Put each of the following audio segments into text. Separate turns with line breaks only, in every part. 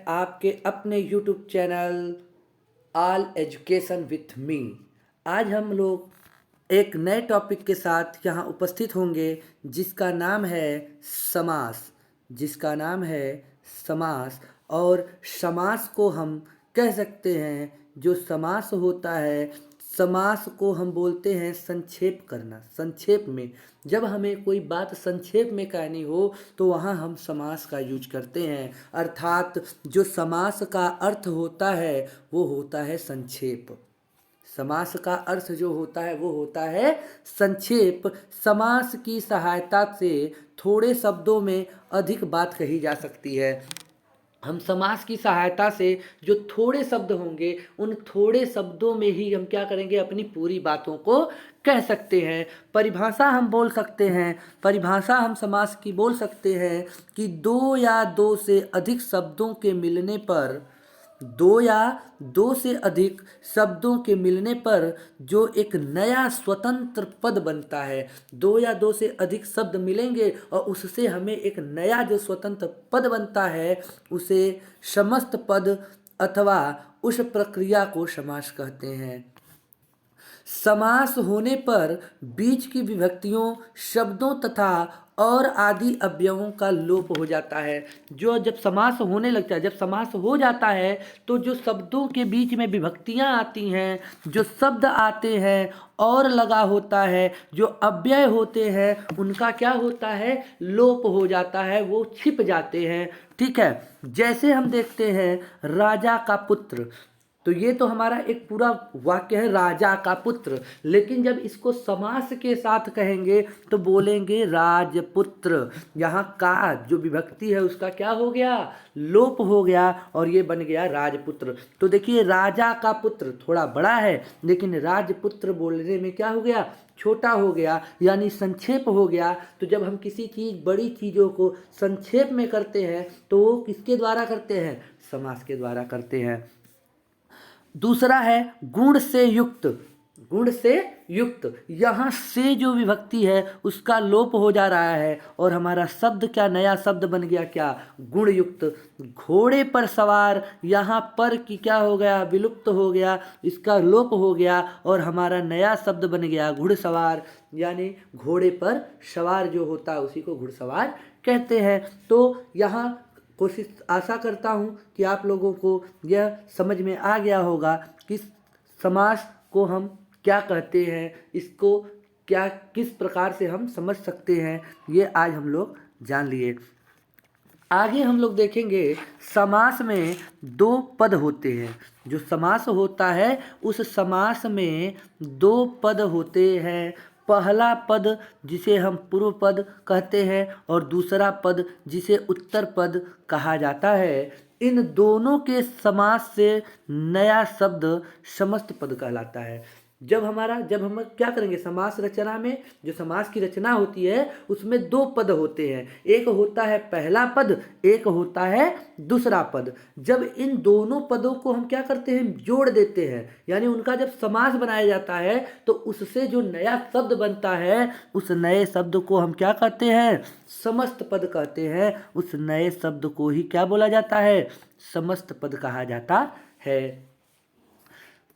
आपके अपने YouTube channel all education with me. आज हम लोग एक नए टॉपिक के साथ यहाँ उपस्थित होंगे जिसका नाम है समास। समास और समास को हम कह सकते हैं, जो समास होता है, समास को हम बोलते हैं संक्षेप करना। संक्षेप में जब हमें कोई बात संक्षेप में कहनी हो तो वहाँ हम समास का यूज करते हैं। अर्थात जो समास का अर्थ होता है वो होता है संक्षेप। समास का अर्थ जो होता है वो होता है संक्षेप। समास की सहायता से थोड़े शब्दों में अधिक बात कही जा सकती है। हम समास की सहायता से जो थोड़े शब्द होंगे उन थोड़े शब्दों में ही हम क्या करेंगे, अपनी पूरी बातों को कह सकते हैं। परिभाषा हम बोल सकते हैं, परिभाषा हम समास की बोल सकते हैं कि दो या दो से अधिक शब्दों के मिलने पर, दो या दो से अधिक शब्दों के मिलने पर जो एक नया स्वतंत्र पद बनता है। दो या दो से अधिक शब्द मिलेंगे और उससे हमें एक नया जो स्वतंत्र पद बनता है उसे समस्त पद अथवा उस प्रक्रिया को समास कहते हैं। समास होने पर बीच की विभक्तियों, शब्दों तथा और आदि अवयवों का लोप हो जाता है। जो जब समास होने लगता है, जब समास हो जाता है तो जो शब्दों के बीच में विभक्तियां आती हैं, जो शब्द आते हैं और लगा होता है, जो अव्यय होते हैं, उनका क्या होता है, लोप हो जाता है, वो छिप जाते हैं। ठीक है, जैसे हम देखते हैं राजा का पुत्र, तो ये तो हमारा एक पूरा वाक्य है राजा का पुत्र, लेकिन जब इसको समास के साथ कहेंगे तो बोलेंगे राजपुत्र। यहाँ का जो विभक्ति है उसका क्या हो गया, लोप हो गया और ये बन गया राजपुत्र। तो देखिए राजा का पुत्र थोड़ा बड़ा है, लेकिन राजपुत्र बोलने में क्या हो गया, छोटा हो गया, यानी संक्षेप हो गया। तो जब हम किसी चीज़, बड़ी चीज़ों को संक्षेप में करते हैं तो वो किसके द्वारा करते हैं, समास के द्वारा करते हैं। दूसरा है गुण से युक्त। गुण से युक्त, यहाँ से जो विभक्ति है उसका लोप हो जा रहा है और हमारा शब्द क्या, नया शब्द बन गया, क्या, गुण युक्त। घोड़े पर सवार, यहाँ पर की क्या हो गया, विलुप्त हो गया, इसका लोप हो गया और हमारा नया शब्द बन गया घुड़सवार। यानी घोड़े पर सवार जो होता है उसी को घुड़सवार कहते हैं। तो यहाँ कोशिश, आशा करता हूँ कि आप लोगों को यह समझ में आ गया होगा कि समास को हम क्या कहते हैं, इसको क्या, किस प्रकार से हम समझ सकते हैं, ये आज हम लोग जान लिए। आगे हम लोग देखेंगे समास में दो पद होते हैं। जो समास होता है उस समास में दो पद होते हैं। पहला पद जिसे हम पूर्व पद कहते हैं और दूसरा पद जिसे उत्तर पद कहा जाता है। इन दोनों के समास से नया शब्द समस्त पद कहलाता है। जब हम क्या करेंगे, समास रचना में जो समास की रचना होती है उसमें दो पद होते हैं, एक होता है पहला पद, एक होता है दूसरा पद। जब इन दोनों पदों को हम क्या करते हैं, जोड़ देते हैं, यानी उनका जब समास बनाया जाता है तो उससे जो नया शब्द बनता है उस नए शब्द को हम क्या कहते हैं, समस्त पद कहते हैं। उस नए शब्द को ही क्या बोला जाता है, समस्त पद कहा जाता है।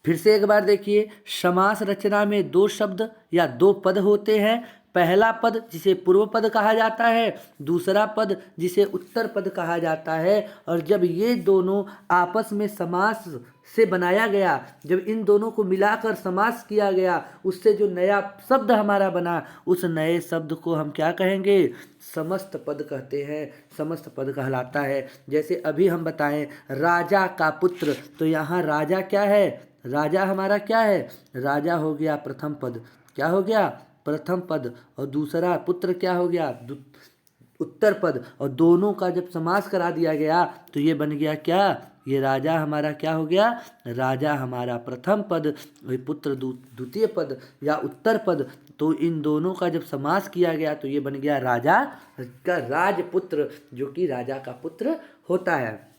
फिर से एक बार देखिए, समास रचना में दो शब्द या दो पद होते हैं। पहला पद जिसे पूर्व पद कहा जाता है, दूसरा पद जिसे उत्तर पद कहा जाता है। और जब ये दोनों आपस में समास से बनाया गया, जब इन दोनों को मिलाकर समास किया गया, उससे जो नया शब्द हमारा बना, उस नए शब्द को हम क्या कहेंगे, समस्त पद कहते हैं, समस्त पद कहलाता है। जैसे अभी हम बताएं राजा का पुत्र, तो यहाँ राजा क्या है, राजा हमारा क्या है, राजा हो गया प्रथम पद, क्या हो गया, प्रथम पद, और दूसरा पुत्र क्या हो गया, उत्तर पद। और दोनों का जब समास करा दिया गया तो ये बन गया क्या, ये राजा हमारा क्या हो गया, राजा हमारा प्रथम पद, पुत्र द्वितीय पद या उत्तर पद। तो इन दोनों का जब समास किया गया तो ये बन गया राजा का राजपुत्र, जो कि राजा का पुत्र होता है।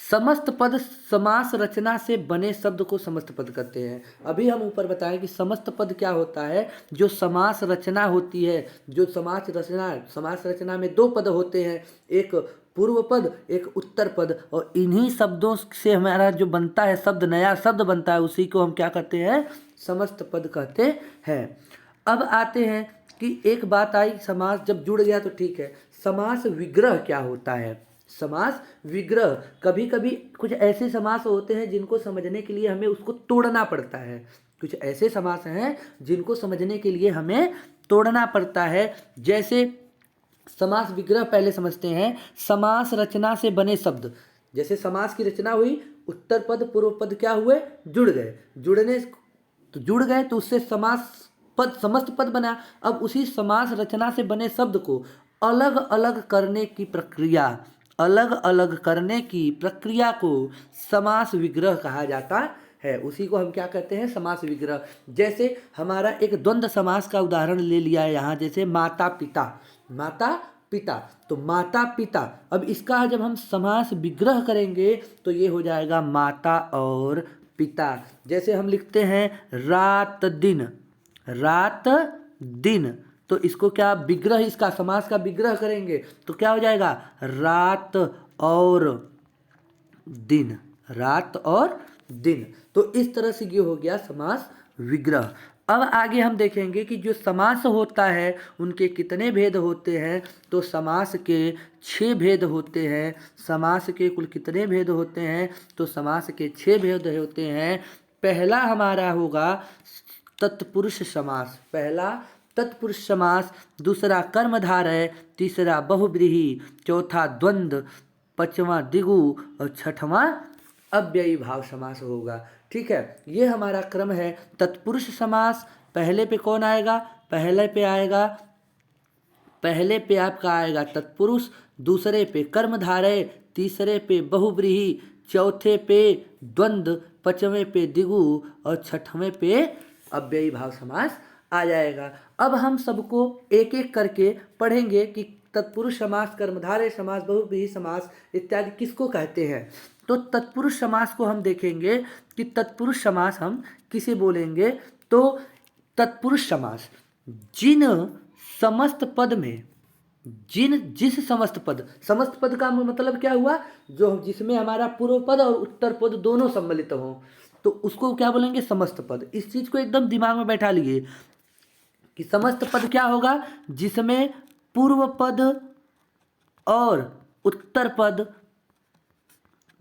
समस्त पद समास रचना से बने शब्द को समस्त पद कहते हैं। अभी हम ऊपर बताएं कि समस्त पद क्या होता है, जो समास रचना होती है, जो समास रचना में दो पद होते हैं, एक पूर्व पद, एक उत्तर पद, और इन्हीं शब्दों से हमारा जो बनता है शब्द, नया शब्द बनता है, उसी को हम क्या कहते हैं, समस्त पद कहते हैं। अब आते हैं कि एक बात आई, समास जब जुड़ गया तो ठीक है, समास विग्रह क्या होता है। समास विग्रह, कभी कभी कुछ ऐसे समास होते हैं जिनको समझने के लिए हमें उसको तोड़ना पड़ता है। कुछ ऐसे समास हैं जिनको समझने के लिए हमें तोड़ना पड़ता है। जैसे समास विग्रह पहले समझते हैं। समास रचना से बने शब्द, जैसे समास की रचना हुई, उत्तर पद पूर्व पद क्या हुए, जुड़ गए, जुड़ गए तो उससे समास पद, समस्त पद बना। अब उसी समास रचना से बने शब्द को अलग अलग करने की प्रक्रिया, अलग अलग करने की प्रक्रिया को समास विग्रह कहा जाता है। उसी को हम क्या कहते हैं, समास विग्रह। जैसे हमारा एक द्वंद्व समास का उदाहरण ले लिया है यहाँ, जैसे माता पिता, माता पिता, तो माता पिता, अब इसका जब हम समास विग्रह करेंगे तो ये हो जाएगा माता और पिता। जैसे हम लिखते हैं रात दिन, रात दिन, तो इसको क्या विग्रह, इसका समास का विग्रह करेंगे तो क्या हो जाएगा, रात और दिन, रात और दिन। तो इस तरह से ये हो गया समास विग्रह। अब आगे हम देखेंगे कि जो समास होता है उनके कितने भेद होते हैं। तो समास के 6 भेद होते हैं। समास के कुल कितने भेद होते हैं, तो समास के 6 भेद होते हैं। पहला हमारा होगा तत्पुरुष समास, पहला तत्पुरुष समास, दूसरा कर्मधारय, तीसरा बहुव्रीहि, चौथा द्वंद्व, पांचवा द्विगु और छठवां अव्ययी भाव समास होगा। ठीक है, ये हमारा क्रम है। तत्पुरुष समास, पहले पे कौन आएगा, पहले पे आपका आएगा तत्पुरुष, दूसरे पे कर्मधारय, तीसरे पे बहुव्रीहि, चौथे पे द्वंद्व, पांचवें पे द्विगु और छठवें पे अव्ययी भाव समास आ जाएगा। अब हम सबको एक एक करके पढ़ेंगे कि तत्पुरुष समास, कर्मधारय समास, बहुव्रीहि समास इत्यादि किसको कहते हैं। तो तत्पुरुष समास को हम देखेंगे कि तत्पुरुष समास हम किसे बोलेंगे। तो तत्पुरुष समास जिन समस्त पद में, जिस समस्त पद का मतलब क्या हुआ, जो जिसमें हमारा पूर्व पद और उत्तर पद दोनों सम्मिलित हों, तो उसको क्या बोलेंगे, समस्त पद। इस चीज को एकदम दिमाग में बैठा लिए कि समस्त पद क्या होगा, जिसमें पूर्व पद और उत्तर पद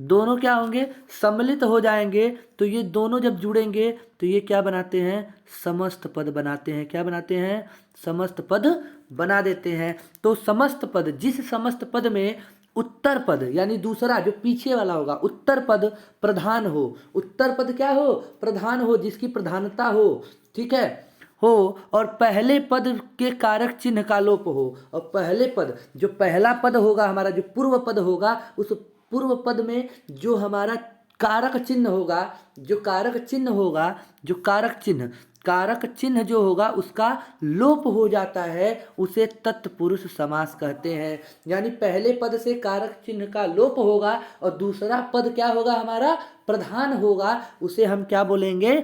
दोनों क्या होंगे, सम्मिलित हो जाएंगे। तो ये दोनों जब जुड़ेंगे तो ये क्या बनाते हैं, समस्त पद बनाते हैं। क्या बनाते हैं, समस्त पद बना देते हैं। तो समस्त पद, जिस समस्त पद में उत्तर पद यानी दूसरा जो पीछे वाला होगा, उत्तर पद प्रधान हो, उत्तर पद क्या हो, प्रधान हो, जिसकी प्रधानता हो, ठीक है, हो, और पहले पद के कारक चिन्ह का लोप हो। और पहले पद, जो पहला पद होगा हमारा, जो पूर्व पद होगा, उस पूर्व पद में जो हमारा कारक चिन्ह होगा, जो कारक चिन्ह जो होगा उसका लोप हो जाता है, उसे तत्पुरुष समास कहते हैं। यानी पहले पद से कारक चिन्ह का लोप होगा और दूसरा पद क्या होगा, हमारा प्रधान होगा, उसे हम क्या बोलेंगे,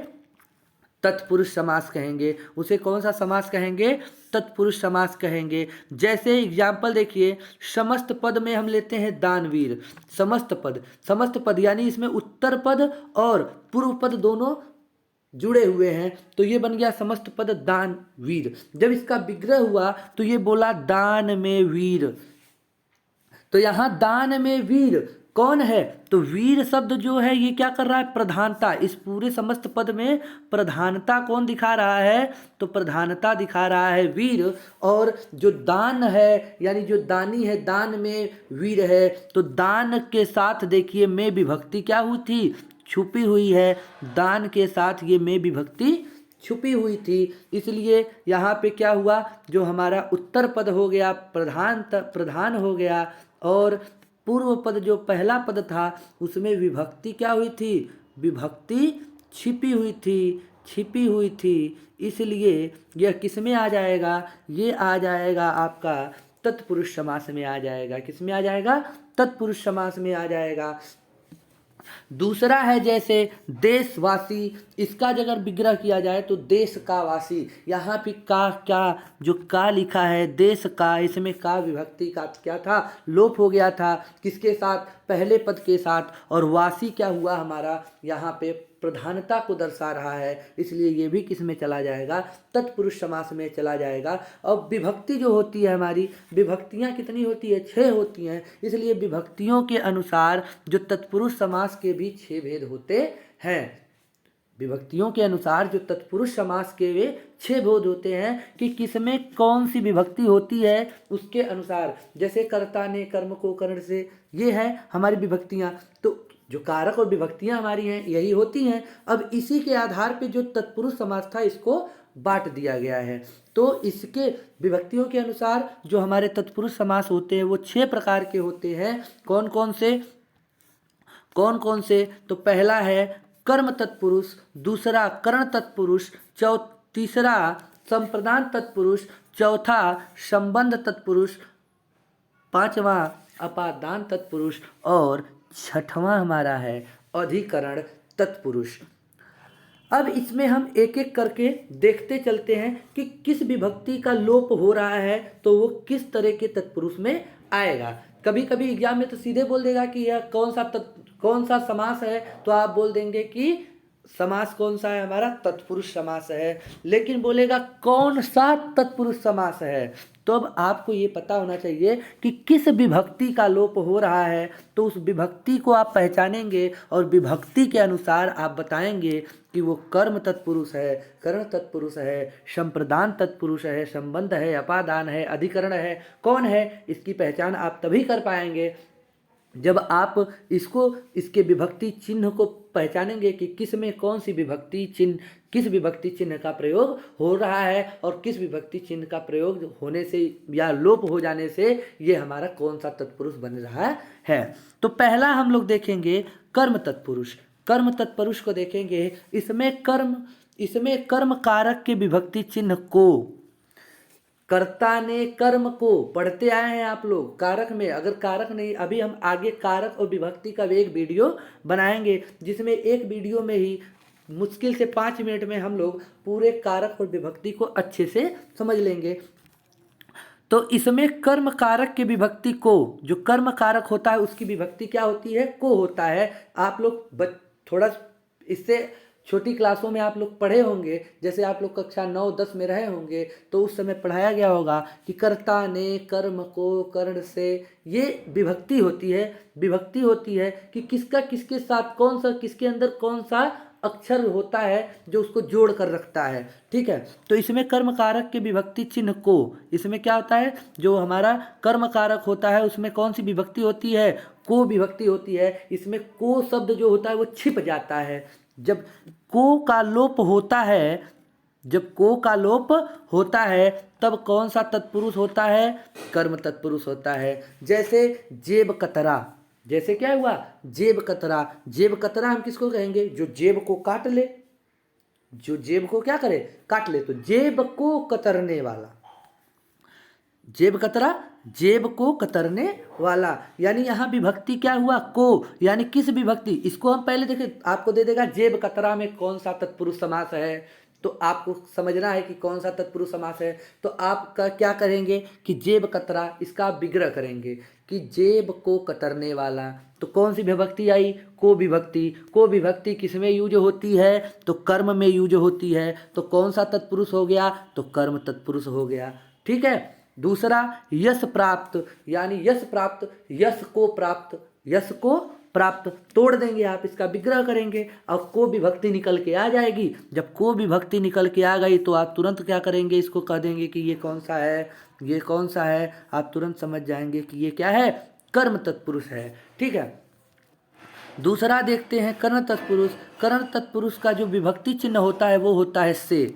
तत्पुरुष समास कहेंगे। उसे कौन सा समास कहेंगे, तत्पुरुष समास कहेंगे। जैसे एग्जाम्पल देखिए, समस्त पद में हम लेते हैं दानवीर। समस्त पद यानी इसमें उत्तर पद और पूर्व पद दोनों जुड़े हुए हैं, तो ये बन गया समस्त पद दानवीर। जब इसका विग्रह हुआ तो ये बोला दान में वीर। तो यहां दान में वीर कौन है, तो वीर शब्द जो है ये क्या कर रहा है, प्रधानता। इस पूरे समस्त पद में प्रधानता कौन दिखा रहा है, तो प्रधानता दिखा रहा है वीर। और जो दान है यानी जो दानी है, दान में वीर है, तो दान के साथ देखिए में विभक्ति क्या हुई थी, छुपी हुई है। दान के साथ ये में विभक्ति छुपी हुई थी, इसलिए यहाँ पे क्या हुआ, जो हमारा उत्तर पद हो गया प्रधान हो गया, और पूर्व पद जो पहला पद था उसमें विभक्ति क्या हुई थी, विभक्ति छिपी हुई थी। इसलिए यह किस में आ जाएगा, ये आ जाएगा आपका तत्पुरुष समास में आ जाएगा। किस में आ जाएगा, तत्पुरुष समास में आ जाएगा। दूसरा है जैसे देशवासी, इसका अगर विग्रह किया जाए तो देश का वासी। यहाँ पे का क्या जो का लिखा है देश का, इसमें का विभक्ति का क्या था, लोप हो गया था। किसके साथ, पहले पद के साथ। और वासी क्या हुआ हमारा, यहाँ पे प्रधानता को दर्शा रहा है, इसलिए ये भी किस में चला जाएगा, तत्पुरुष समास में चला जाएगा। अब विभक्ति जो होती है हमारी, विभक्तियाँ कितनी होती है, 6 होती हैं, इसलिए विभक्तियों के अनुसार जो तत्पुरुष समास के भी 6 भेद होते हैं। विभक्तियों के अनुसार जो तत्पुरुष समास के वे 6 भेद होते हैं कि किसमें कौन सी विभक्ति होती है उसके अनुसार। जैसे कर्ता ने कर्म को करण से, ये है हमारी विभक्तियाँ। तो जो कारक और विभक्तियाँ हमारी हैं यही होती हैं। अब इसी के आधार पे जो तत्पुरुष समास था इसको बांट दिया गया है। तो इसके विभक्तियों के अनुसार जो हमारे तत्पुरुष समास होते हैं वो 6 प्रकार के होते हैं। कौन कौन से, तो पहला है कर्म तत्पुरुष, दूसरा करण तत्पुरुष, तीसरा संप्रदान तत्पुरुष, चौथा संबंध तत्पुरुष, पांचवा अपादान तत्पुरुष और छठवां हमारा है अधिकरण तत्पुरुष। अब इसमें हम एक एक करके देखते चलते हैं कि किस विभक्ति का लोप हो रहा है तो वो किस तरह के तत्पुरुष में आएगा। कभी कभी एग्जाम में तो सीधे बोल देगा कि यह कौन सा समास है, तो आप बोल देंगे कि समास कौन सा है हमारा, तत्पुरुष समास है। लेकिन बोलेगा कौन सा तत्पुरुष समास है, तो अब आपको ये पता होना चाहिए कि किस विभक्ति का लोप हो रहा है, तो उस विभक्ति को आप पहचानेंगे और विभक्ति के अनुसार आप बताएंगे कि वो कर्म तत्पुरुष है, करण तत्पुरुष है, संप्रदान तत्पुरुष है, संबंध है, अपादान है, अधिकरण है, कौन है। इसकी पहचान आप तभी कर पाएंगे जब आप इसके विभक्ति चिन्ह को पहचानेंगे कि किस में कौन सी विभक्ति चिन्ह, किस विभक्ति चिन्ह का प्रयोग हो रहा है और किस विभक्ति चिन्ह का प्रयोग होने से या लोप हो जाने से ये हमारा कौन सा तत्पुरुष बन रहा है। तो पहला हम लोग देखेंगे कर्म तत्पुरुष। कर्म तत्पुरुष को देखेंगे, इसमें कर्म कारक के विभक्ति चिन्ह को, कर्ता ने कर्म को पढ़ते आए हैं आप लोग कारक में। अगर कारक नहीं, अभी हम आगे कारक और विभक्ति का एक वीडियो बनाएंगे जिसमें एक वीडियो में ही मुश्किल से 5 मिनट में हम लोग पूरे कारक और विभक्ति को अच्छे से समझ लेंगे। तो इसमें कर्म कारक के विभक्ति को, जो कर्म कारक होता है उसकी विभक्ति क्या होती है, को होता है। आप लोग थोड़ा इससे छोटी क्लासों में आप लोग पढ़े होंगे, जैसे आप लोग कक्षा 9-10 में रहे होंगे तो उस समय पढ़ाया गया होगा कि कर्ता ने कर्म को कर्ण से, ये विभक्ति होती है कि किसका किसके साथ कौन सा, किसके अंदर कौन सा अक्षर होता है जो उसको जोड़ कर रखता है। ठीक है, तो इसमें कर्म कारक के विभक्ति चिन्ह को, इसमें क्या होता है, जो हमारा कर्म कारक होता है उसमें कौन सी विभक्ति होती है, को विभक्ति होती है। इसमें को शब्द जो होता है वो छिप जाता है। जब को का लोप होता है तब कौन सा तत्पुरुष होता है, कर्म तत्पुरुष होता है। जैसे जेब कतरा, जैसे क्या हुआ, जेब कतरा हम किसको कहेंगे, जो जेब को काट ले, जो जेब को क्या करे, काट ले। तो जेब को कतरने वाला, जेब कतरा, जेब को कतरने वाला, यानी यहाँ विभक्ति क्या हुआ, को, यानी किस विभक्ति। इसको हम पहले देखें, आपको दे देगा जेब कतरा में कौन सा तत्पुरुष समास है, तो आपको समझना है कि कौन सा तत्पुरुष समास है। तो आप क्या करेंगे कि जेब कतरा, इसका विग्रह करेंगे कि जेब को कतरने वाला। तो कौन सी विभक्ति आई, को विभक्ति। को विभक्ति किस में यूज होती है, तो कर्म में यूज होती है। तो कौन सा तत्पुरुष हो गया, तो कर्म तत्पुरुष हो गया। ठीक है। दूसरा यश प्राप्त, यानी यश को प्राप्त, तोड़ देंगे आप, इसका विग्रह करेंगे। अब को विभक्ति निकल के आ जाएगी। जब को विभक्ति निकल के आ गई तो आप तुरंत क्या करेंगे, इसको कह देंगे कि ये कौन सा है, आप तुरंत समझ जाएंगे कि ये क्या है, कर्म तत्पुरुष है। ठीक है। दूसरा देखते हैं कर्ण तत्पुरुष। कर्ण तत्पुरुष का जो विभक्ति चिन्ह होता है वो होता है से।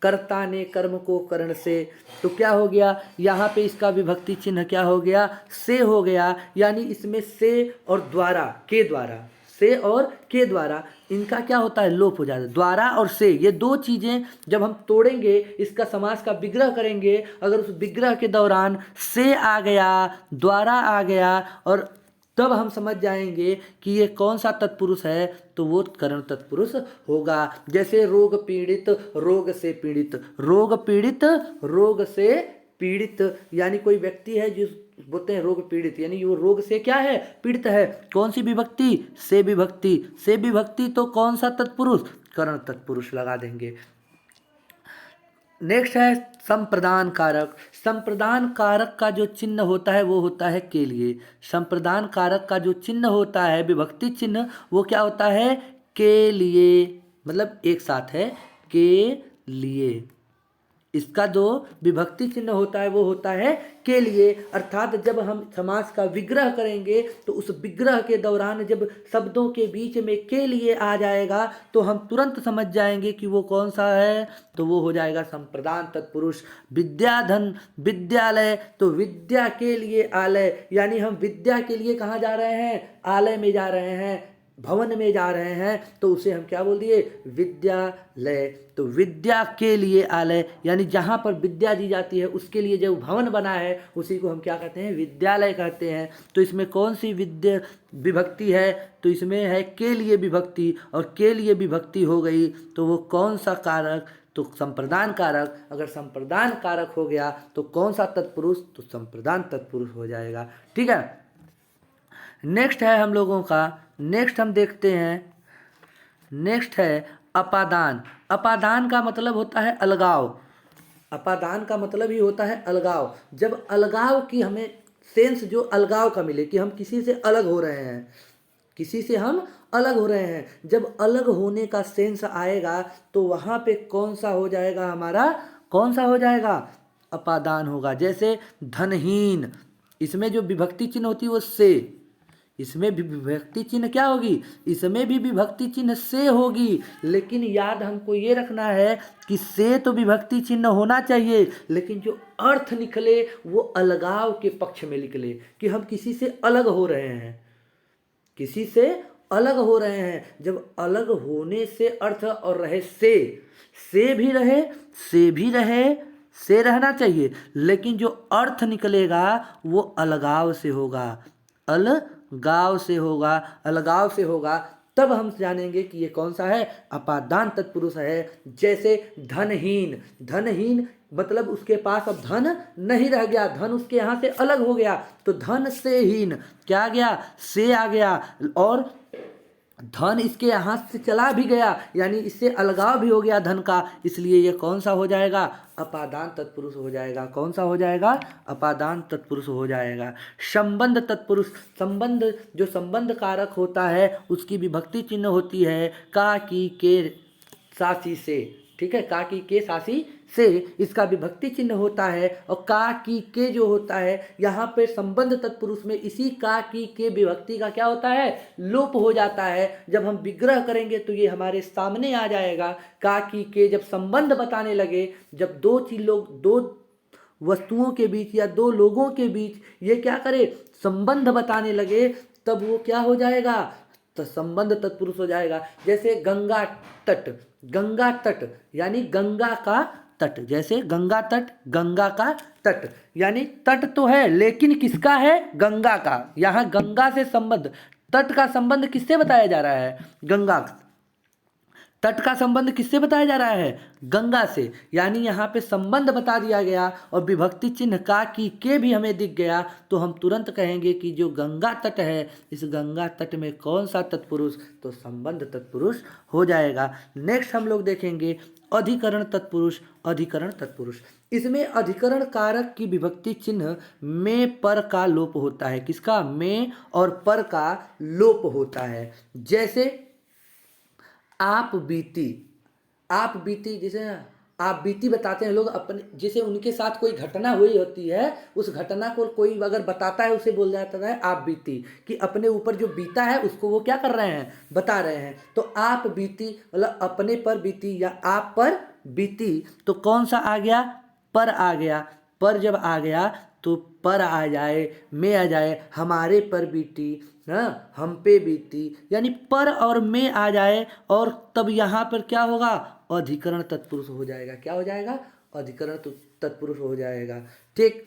कर्ता ने कर्म को कर्ण से, तो क्या हो गया, यहाँ पे इसका विभक्ति चिन्ह क्या हो गया, से हो गया। यानी इसमें से और द्वारा, के द्वारा, से और के द्वारा इनका क्या होता है, लोप हो जाता है। द्वारा और से, ये दो चीज़ें जब हम तोड़ेंगे, इसका समास का विग्रह करेंगे, अगर उस विग्रह के दौरान से आ गया, द्वारा आ गया और तब हम समझ जाएंगे कि ये कौन सा तत्पुरुष है, तो वो करण तत्पुरुष होगा। जैसे रोग पीड़ित, रोग से पीड़ित, रोग पीड़ित, रोग से पीड़ित, यानी कोई व्यक्ति है जिस बोलते हैं रोग पीड़ित, यानी वो रोग से क्या है, पीड़ित है। कौन सी विभक्ति, से विभक्ति, से विभक्ति तो कौन सा तत्पुरुष, करण तत्पुरुष लगा देंगे। नेक्स्ट है संप्रदान कारक। संप्रदान कारक का जो चिन्ह होता है वो होता है के लिए। संप्रदान कारक का जो चिन्ह होता है विभक्ति चिन्ह, वो क्या होता है, के लिए, मतलब एक साथ है, के लिए। इसका जो विभक्ति चिन्ह होता है वो होता है के लिए। अर्थात जब हम समास का विग्रह करेंगे तो उस विग्रह के दौरान जब शब्दों के बीच में के लिए आ जाएगा तो हम तुरंत समझ जाएंगे कि वो कौन सा है, तो वो हो जाएगा संप्रदान तत्पुरुष। विद्याधन, विद्यालय, तो विद्या के लिए आलय, यानी हम विद्या के लिए कहाँ जा रहे हैं, आलय में जा रहे हैं, भवन में जा रहे हैं, तो उसे हम क्या बोल दिए, विद्यालय। तो विद्या के लिए आलय, यानी जहाँ पर विद्या दी जाती है उसके लिए जो भवन बना है उसी को हम क्या कहते हैं, विद्यालय कहते हैं। तो इसमें कौन सी विद्या विभक्ति है, तो इसमें है के लिए विभक्ति, और के लिए विभक्ति हो गई तो वो कौन सा कारक, तो संप्रदान कारक। अगर संप्रदान कारक हो गया तो कौन सा तत्पुरुष, तो संप्रदान तत्पुरुष हो जाएगा। ठीक है। नेक्स्ट है हम लोगों का, नेक्स्ट हम देखते हैं, नेक्स्ट है अपादान। अपादान का मतलब होता है अलगाव। अपादान का मतलब ही होता है अलगाव। जब अलगाव की हमें सेंस जो अलगाव का मिले कि हम किसी से अलग हो रहे हैं, किसी से हम अलग हो रहे हैं, जब अलग होने का सेंस आएगा तो वहाँ पे कौन सा हो जाएगा हमारा, कौन सा हो जाएगा, अपादान होगा। जैसे धनहीन, इसमें जो विभक्ति चिन्ह होती है वो से, इसमें भी विभक्ति चिन्ह क्या होगी, इसमें भी विभक्ति चिन्ह से होगी। लेकिन याद हमको ये रखना है कि से तो विभक्ति चिन्ह होना चाहिए, लेकिन जो अर्थ निकले वो अलगाव के पक्ष में निकले, कि हम किसी से अलग हो रहे हैं, किसी से अलग हो रहे हैं। जब अलग होने से अर्थ और रहे से भी रहे, से भी रहे, से रहना चाहिए, लेकिन जो अर्थ निकलेगा वो अलगाव से होगा, अलगाव से होगा, अलगाव से होगा। तब हम जानेंगे कि ये कौन सा है, अपादान तत्पुरुष है। जैसे धनहीन, धनहीन मतलब उसके पास अब धन नहीं रह गया, धन उसके यहाँ से अलग हो गया, तो धन से हीन क्या आ गया, से आ गया, और धन इसके यहाँ से चला भी गया, यानी इससे अलगाव भी हो गया धन का, इसलिए ये कौन सा हो जाएगा, अपादान तत्पुरुष हो जाएगा। कौन सा हो जाएगा, अपादान तत्पुरुष हो जाएगा। संबंध तत्पुरुष, संबंध जो संबंध कारक होता है उसकी विभक्ति चिन्ह होती है का, की, के, सासी से। ठीक है, का, की, के, सासी से इसका विभक्ति चिन्ह होता है। और का, की, के जो होता है यहाँ पे संबंध तत्पुरुष में इसी का, की, के विभक्ति का क्या होता है, लोप हो जाता है। जब हम विग्रह करेंगे तो ये हमारे सामने आ जाएगा। का, की, के जब संबंध बताने लगे, जब दो वस्तुओं के बीच या दो लोगों के बीच ये क्या करे, संबंध बताने लगे, तब वो क्या हो जाएगा, तो संबंध तत्पुरुष हो जाएगा। जैसे गंगा तट, गंगा तट यानी गंगा का तट, जैसे गंगा तट, गंगा का तट, यानी तट तो है लेकिन किसका है, गंगा का। यहाँ गंगा से संबंध, तट का संबंध किससे बताया जा रहा है, गंगा, तट का संबंध किससे बताया जा रहा है, गंगा से। यानी यहाँ पे संबंध बता दिया गया और विभक्ति चिन्ह का, की, के भी हमें दिख गया, तो हम तुरंत कहेंगे कि जो गंगा तट है, इस गंगा तट में कौन सा तत्पुरुष, तो संबंध तत्पुरुष हो जाएगा। नेक्स्ट हम लोग देखेंगे अधिकरण तत्पुरुष। अधिकरण तत्पुरुष, इसमें अधिकरण कारक की विभक्ति चिन्ह में पर का लोप होता है। किसका, में और पर का लोप होता है। जैसे आप बीती, आप बीती, जैसे आप बीती बताते हैं लोग अपने, जैसे उनके साथ कोई घटना हुई होती है, उस घटना को कोई अगर बताता है उसे बोल जाता है आप बीती, कि अपने ऊपर जो बीता है उसको वो क्या कर रहे हैं, बता रहे हैं। तो आप बीती मतलब अपने पर बीती या आप पर बीती, तो कौन सा आ गया, पर आ गया। पर जब आ गया तो पर आ जाए, में आ जाए, हमारे पर बीती, हाँ हम पे बीती, यानी पर और में आ जाए, और तब यहाँ पर क्या होगा, अधिकरण तत्पुरुष हो जाएगा। क्या हो जाएगा, अधिकरण तो तत्पुरुष हो जाएगा। ठीक,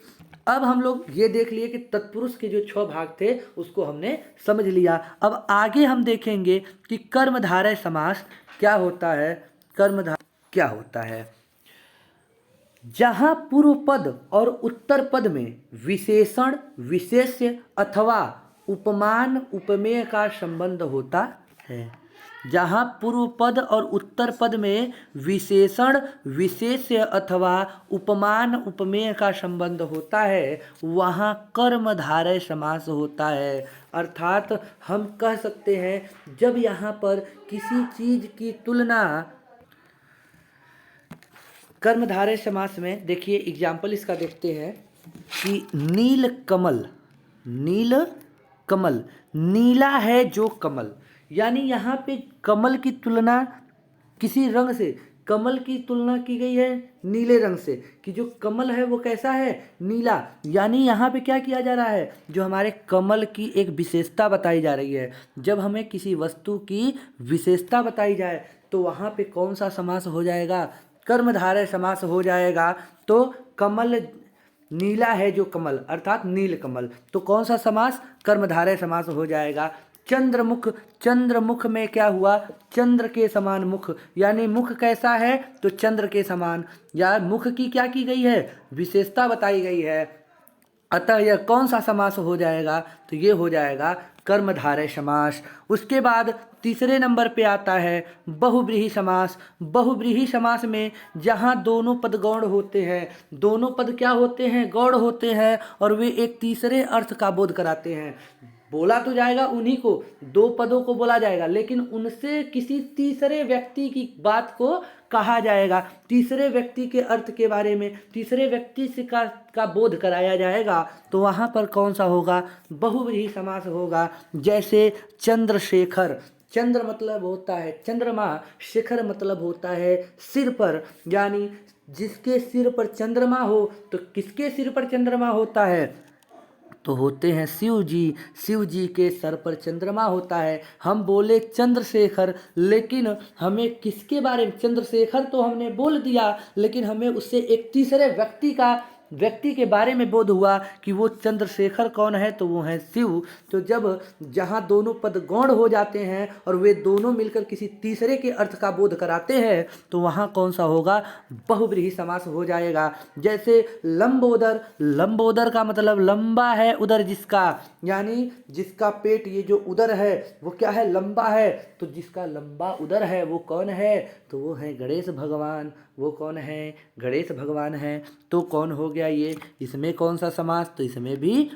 अब हम लोग ये देख लिए कि तत्पुरुष के जो 6 भाग थे उसको हमने समझ लिया। अब आगे हम देखेंगे कि कर्मधारय समास क्या होता है। कर्मधारय क्या होता है? जहाँ पूर्व पद और उत्तर पद में विशेषण, विशेष्य अथवा उपमान उपमेय का संबंध होता है। जहाँ पूर्व पद और उत्तर पद में विशेषण, विशेष्य अथवा उपमान उपमेय का संबंध होता है, वहाँ कर्मधारय समास होता है। अर्थात हम कह सकते हैं जब यहाँ पर किसी चीज की तुलना कर्मधारय समास में, देखिए एग्जाम्पल इसका देखते हैं कि नील कमल, नील कमल, नीला है जो कमल, यानी यहाँ पे कमल की तुलना किसी रंग से, कमल की तुलना की गई है नीले रंग से, कि जो कमल है वो कैसा है? नीला। यानी यहाँ पे क्या किया जा रहा है? जो हमारे कमल की एक विशेषता बताई जा रही है। जब हमें किसी वस्तु की विशेषता बताई जाए तो वहाँ पे कौन सा समास हो जाएगा? कर्मधारय समास हो जाएगा। तो कमल, नीला है जो कमल अर्थात नील कमल, तो कौन सा समास? कर्मधारय समास हो जाएगा। चंद्रमुख, चंद्रमुख में क्या हुआ? चंद्र के समान मुख, यानी मुख कैसा है? तो चंद्र के समान, या मुख की क्या की गई है? विशेषता बताई गई है। अतः यह कौन सा समास हो जाएगा? तो ये हो जाएगा कर्मधारय समास। उसके बाद तीसरे नंबर पे आता है बहुव्रीहि समास। बहुव्रीहि समास में जहाँ दोनों पद गौण होते हैं, दोनों पद क्या होते हैं? गौण होते हैं, और वे एक तीसरे अर्थ का बोध कराते हैं। बोला तो जाएगा उन्हीं को, दो पदों को बोला जाएगा, लेकिन उनसे किसी तीसरे व्यक्ति की बात को कहा जाएगा, तीसरे व्यक्ति के अर्थ के बारे में तीसरे व्यक्ति से का बोध कराया जाएगा। तो वहाँ पर कौन सा होगा? बहुव्रीहि समास होगा। जैसे चंद्रशेखर, चंद्र मतलब होता है चंद्रमा, शेखर मतलब होता है सिर पर, यानी जिसके सिर पर चंद्रमा हो, तो किसके सिर पर चंद्रमा होता है? तो होते हैं शिव जी, शिव जी के सर पर चंद्रमा होता है। हम बोले चंद्रशेखर, लेकिन हमें किसके बारे में? चंद्रशेखर तो हमने बोल दिया, लेकिन हमें उससे एक तीसरे व्यक्ति के बारे में बोध हुआ कि वो चंद्रशेखर कौन है? तो वो है शिव। तो जब जहाँ दोनों पद गौण हो जाते हैं और वे दोनों मिलकर किसी तीसरे के अर्थ का बोध कराते हैं, तो वहाँ कौन सा होगा? बहुव्रीहि समास हो जाएगा। जैसे लंबोदर, लंबोदर का मतलब लंबा है उदर जिसका, यानी जिसका पेट, ये जो उदर है वो क्या है? लंबा है। तो जिसका लंबा उदर है वो कौन है? तो वो है गणेश भगवान। वो कौन है? गणेश भगवान है। तो कौन हो गया ये? इसमें कौन सा समास? तो इसमें भी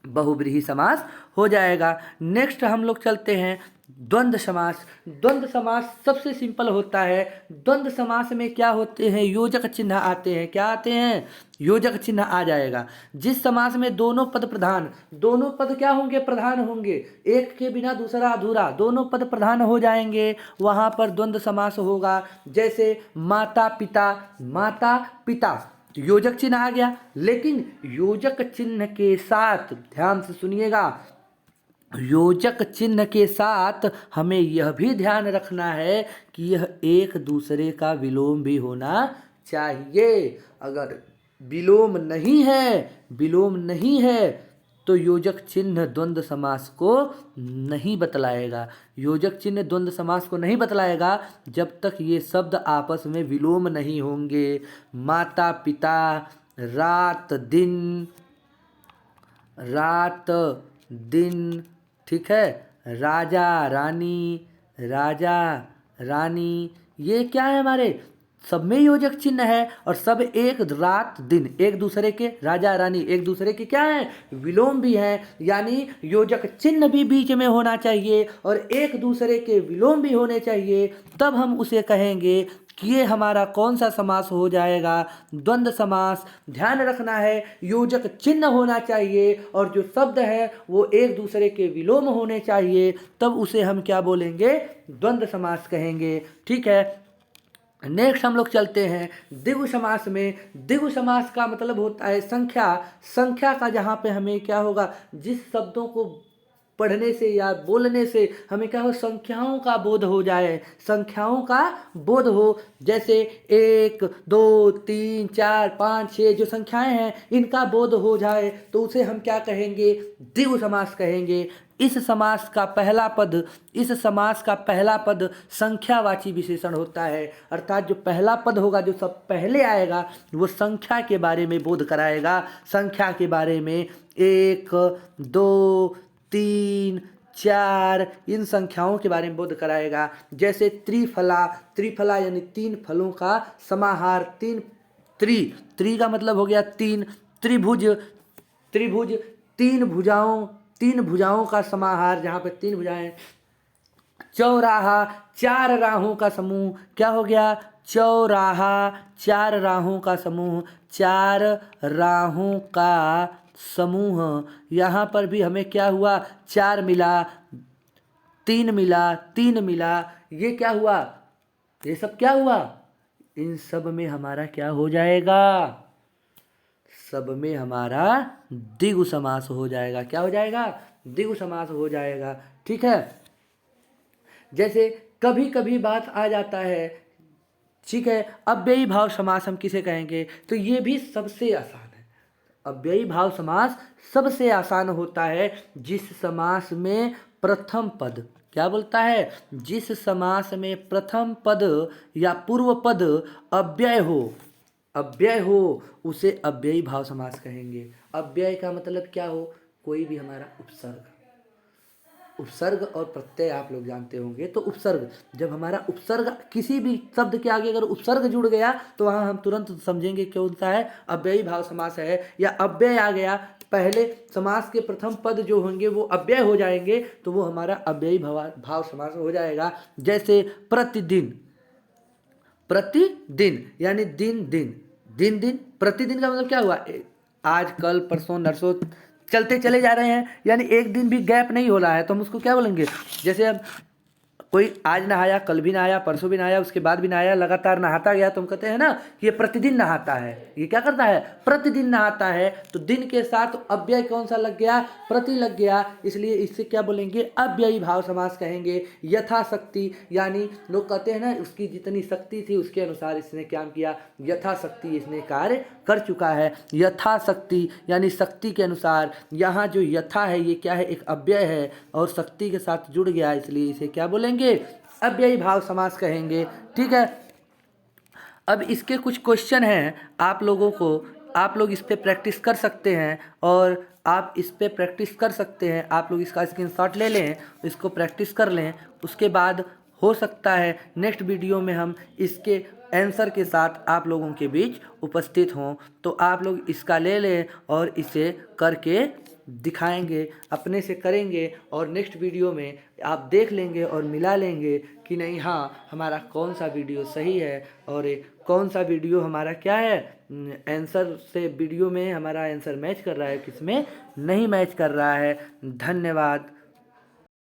बहुव्रीहि समास हो जाएगा। नेक्स्ट हम लोग चलते हैं द्वंद्व समास। द्वंद्व समास सबसे सिंपल होता है। द्वंद्व समास में क्या होते हैं? योजक चिन्ह आते हैं। क्या आते हैं? योजक चिन्ह आ जाएगा। जिस समास में दोनों पद प्रधान, दोनों पद क्या होंगे? प्रधान होंगे, एक के बिना दूसरा अधूरा, दोनों पद प्रधान हो जाएंगे, वहाँ पर द्वंद्व समास होगा। जैसे माता पिता, माता पिता, योजक चिन्ह आ गया, लेकिन योजक चिन्ह के साथ, ध्यान से सुनिएगा, योजक चिन्ह के साथ हमें यह भी ध्यान रखना है कि यह एक दूसरे का विलोम भी होना चाहिए। अगर विलोम नहीं है, विलोम नहीं है, तो योजक चिन्ह द्वंद्व समास को नहीं बतलाएगा। योजक चिन्ह द्वंद्व समास को नहीं बतलाएगा जब तक ये शब्द आपस में विलोम नहीं होंगे। माता पिता, रात दिन, रात दिन, ठीक है, राजा रानी, राजा रानी, ये क्या है? हमारे सब में योजक चिन्ह है, और सब एक रात दिन, एक दूसरे के, राजा रानी एक दूसरे के क्या है? विलोम भी हैं। यानी योजक चिन्ह भी बीच में होना चाहिए और एक दूसरे के विलोम भी होने चाहिए, तब हम उसे कहेंगे कि ये हमारा कौन सा समास हो जाएगा? द्वंद्व समास। ध्यान रखना है योजक चिन्ह होना चाहिए और जो शब्द है वो एक दूसरे के विलोम होने चाहिए, तब उसे हम क्या बोलेंगे? द्वंद्व समास कहेंगे। ठीक है, नेक्स्ट हम लोग चलते हैं द्विगु समास में। द्विगु समास का मतलब होता है संख्या। संख्या का जहाँ पे हमें क्या होगा? जिस शब्दों को पढ़ने से या बोलने से हमें क्या हो, संख्याओं का बोध हो जाए, संख्याओं का बोध हो। जैसे 1 2 3 4 5 6 जो संख्याएं हैं इनका बोध हो जाए तो उसे हम क्या कहेंगे, द्विगु समास कहेंगे। इस समास का पहला पद संख्यावाची विशेषण होता है, अर्थात जो पहला पद होगा जो सब पहले आएगा वो संख्या के बारे में बोध कराएगा, संख्या के बारे में 1 2 3 4 इन संख्याओं के बारे में बोध कराएगा। जैसे त्रिफला यानी 3 फलों का समाहार, त्रि का मतलब हो गया 3, त्रिभुज 3 भुजाओं का समाहार जहाँ पे 3 भुजाएं। चौराहा 4 राहों का समूह, क्या हो गया, चौराहा 4 राहों का समूह, 4 राहों का समूह। यहाँ पर भी हमें क्या हुआ, 4 मिला, 3 मिला, ये क्या हुआ, ये सब क्या हुआ, इन सब में हमारा क्या हो जाएगा, सब में हमारा द्विगु समास हो जाएगा। क्या हो जाएगा, द्विगु समास हो जाएगा। ठीक है। जैसे कभी कभी बात आ जाता है, ठीक है, अव्ययी भाव समास हम किसे कहेंगे, तो ये भी सबसे आसान है। अव्ययी भाव समास सबसे आसान होता है जिस समास में प्रथम पद, क्या बोलता है, जिस समास में प्रथम पद या पूर्व पद अव्यय हो उसे अव्ययी भाव समास कहेंगे। अव्यय का मतलब क्या हो, कोई भी हमारा उपसर्ग और प्रत्यय आप लोग जानते होंगे। तो उपसर्ग, जब हमारा उपसर्ग किसी भी शब्द के आगे अगर उपसर्ग जुड़ गया तो वहाँ हम तुरंत समझेंगे कौन सा है, अव्ययी भाव समास है। या अव्यय आ गया, पहले समास के प्रथम पद जो होंगे वो अव्यय हो जाएंगे तो वो हमारा अव्ययी भाव समास हो जाएगा। जैसे प्रतिदिन यानी दिन, प्रतिदिन का मतलब क्या हुआ, आज कल परसों नरसों चलते चले जा रहे हैं, यानी एक दिन भी गैप नहीं हो रहा है, तो हम उसको क्या बोलेंगे। जैसे अब कोई आज नहाया, कल भी नहाया, परसों भी नहाया, उसके बाद भी नहाया, लगातार नहाता गया, तो हम कहते हैं ना कि ये प्रतिदिन नहाता है। ये क्या करता है, प्रतिदिन नहाता है। तो दिन के साथ अव्यय कौन सा लग गया, प्रति लग गया, इसलिए इससे क्या बोलेंगे, अव्ययी भाव समास कहेंगे। यथाशक्ति, यानी लोग कहते हैं ना उसकी जितनी शक्ति थी उसके अनुसार इसने क्या किया, यथाशक्ति इसने कार्य कर चुका है। यथाशक्ति यानी शक्ति के अनुसार। यहाँ जो यथा है ये क्या है, एक अव्यय है और शक्ति के साथ जुड़ गया, इसलिए इसे क्या बोलेंगे, अव्ययी भाव समास कहेंगे। ठीक है। अब इसके कुछ क्वेश्चन हैं आप लोगों को, आप लोग इस पे प्रैक्टिस कर सकते हैं और आप इस पे प्रैक्टिस कर सकते हैं। आप लोग इसका स्क्रीनशॉट ले लें, इसको प्रैक्टिस कर लें, उसके बाद हो सकता है नेक्स्ट वीडियो में हम इसके आंसर के साथ आप लोगों के बीच उपस्थित हों। तो आप लोग इसका ले लें और इसे करके दिखाएंगे, अपने से करेंगे और नेक्स्ट वीडियो में आप देख लेंगे और मिला लेंगे कि नहीं, हाँ हमारा कौन सा वीडियो सही है और कौन सा वीडियो हमारा क्या है, आंसर से वीडियो में हमारा आंसर मैच कर रहा है, किसमें नहीं मैच कर रहा है। धन्यवाद।